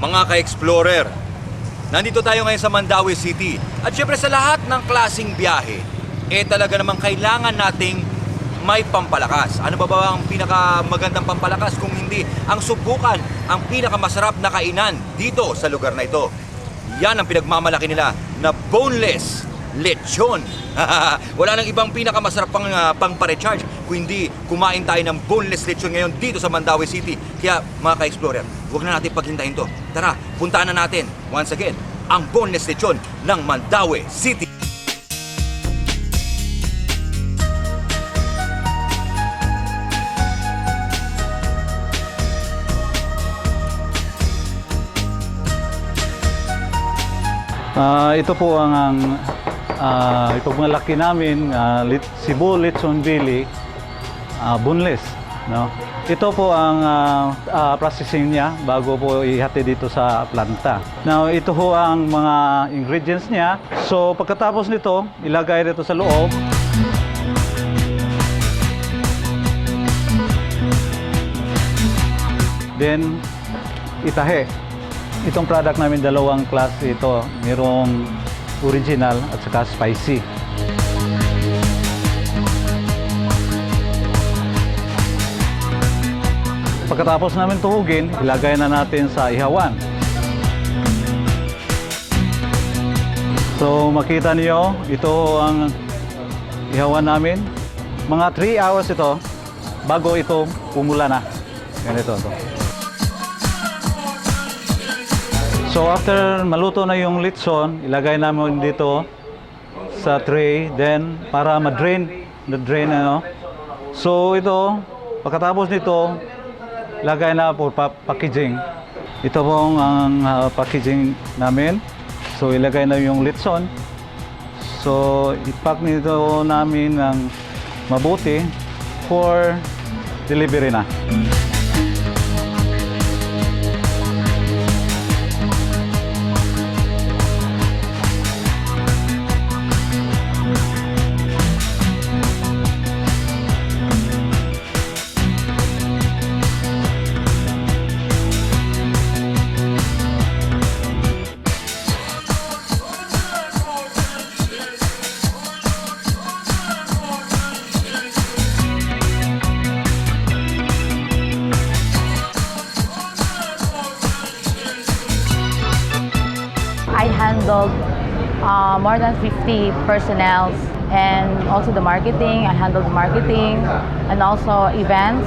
Mga ka-explorer, nandito tayo ngayon sa Mandaue City. At syempre sa lahat ng klaseng biyahe, talaga namang kailangan nating may pampalakas. Ano ba ang pinakamagandang pampalakas kung hindi ang subukan ang pinakamasarap na kainan dito sa lugar na ito? Yan ang pinagmamalaki nila na boneless lechon. Wala nang ibang pinakamasarap pang pa-recharge kundi kumain tayo ng boneless lechon ngayon dito sa Mandaue City. Kaya mga ka-explorer, huwag na natin paghintayin to. Tara, puntaan na natin once again ang boneless lechon ng Mandaue City. Ito po ito pong laki namin, Cebu Lechon Belly, boneless. No? Ito po ang processing niya bago po ihati dito sa planta. Now, ito po ang mga ingredients niya. So, pagkatapos nito, ilagay dito sa loob. Then, itahe. Itong product namin, dalawang klase ito. Mayroong original at saka spicy. Pagkatapos namin tuhugin, ilagay na natin sa ihawan. So makita niyo, ito ang ihawan namin. Mga 3 hours ito bago ito pumula na. Ganito ito. So after maluto na yung lechon, ilagay namin dito sa tray, then para ma-drain, ano. So ito, pagkatapos nito, lagay na po packaging. Ito pong ang packaging namin. So ilagay na yung lechon. So ipack nito namin ng mabuti for delivery na. I handled more than 50 personnel and also the marketing. I handled the marketing and also events.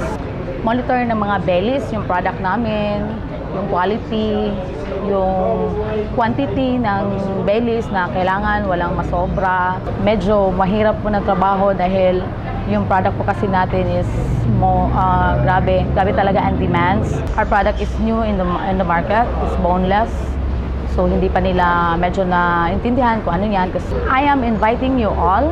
Monitor ng mga bellies, yung product namin, yung quality, yung quantity ng bellies na kailangan walang masobra. Medyo mahirap po na trabaho dahil yung product po kasi natin is grabe talaga ang demands. Our product is new in the market, it's boneless. So, hindi pa nila medyo naintindihan kung ano yan. Kasi I am inviting you all.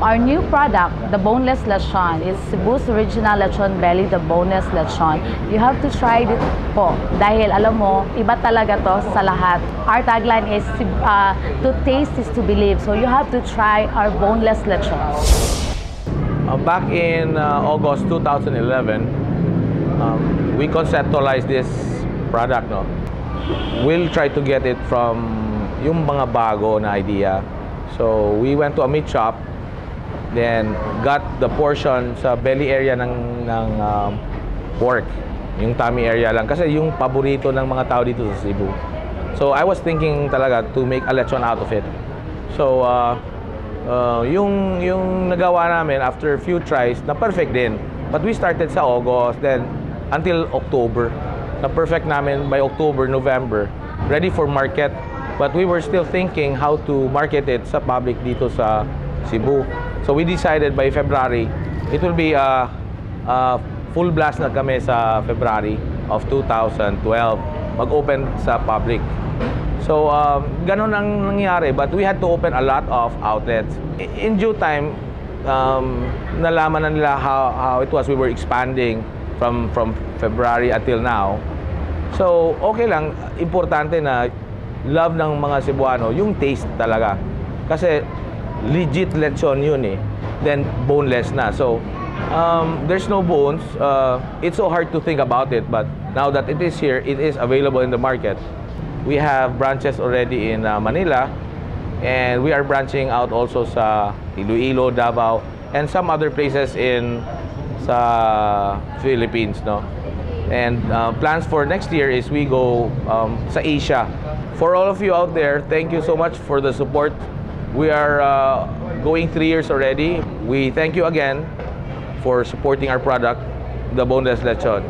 Our new product, the boneless lechon, is Cebu's original lechon belly, the boneless lechon. You have to try it po. Dahil alam mo, iba talaga to sa lahat. Our tagline is, to taste is to believe. So, you have to try our boneless lechon. Back in August 2011, we conceptualized this product, no? We'll try to get it from yung mga bago na idea. So we went to a meat shop, then got the portion sa belly area ng pork, yung tummy area lang kasi yung paborito ng mga tao dito sa Cebu. So I was thinking talaga to make a lechon out of it. So yung nagawa namin after a few tries na perfect din. But we started sa August, then until October. Na perfect namin by October, November, ready for market. But we were still thinking how to market it sa public dito sa Cebu. So we decided by February, it will be a full blast na kami sa February of 2012, mag-open sa public. So ganun ang nangyari, but we had to open a lot of outlets. In due time, nalaman na nila how it was. We were expanding from February until now. So, okay lang. Importante na love ng mga Cebuano, yung taste talaga. Kasi legit lechon yun eh. Then, boneless na. So, There's no bones. It's so hard to think about it, but now that it is here, it is available in the market. We have branches already in Manila, and we are branching out also sa Iloilo, Davao, and some other places in sa Philippines, no? And plans for next year is we go sa Asia. For all of you out there, thank you so much for the support. We are going 3 years already. We thank you again for supporting our product, the boneless lechon.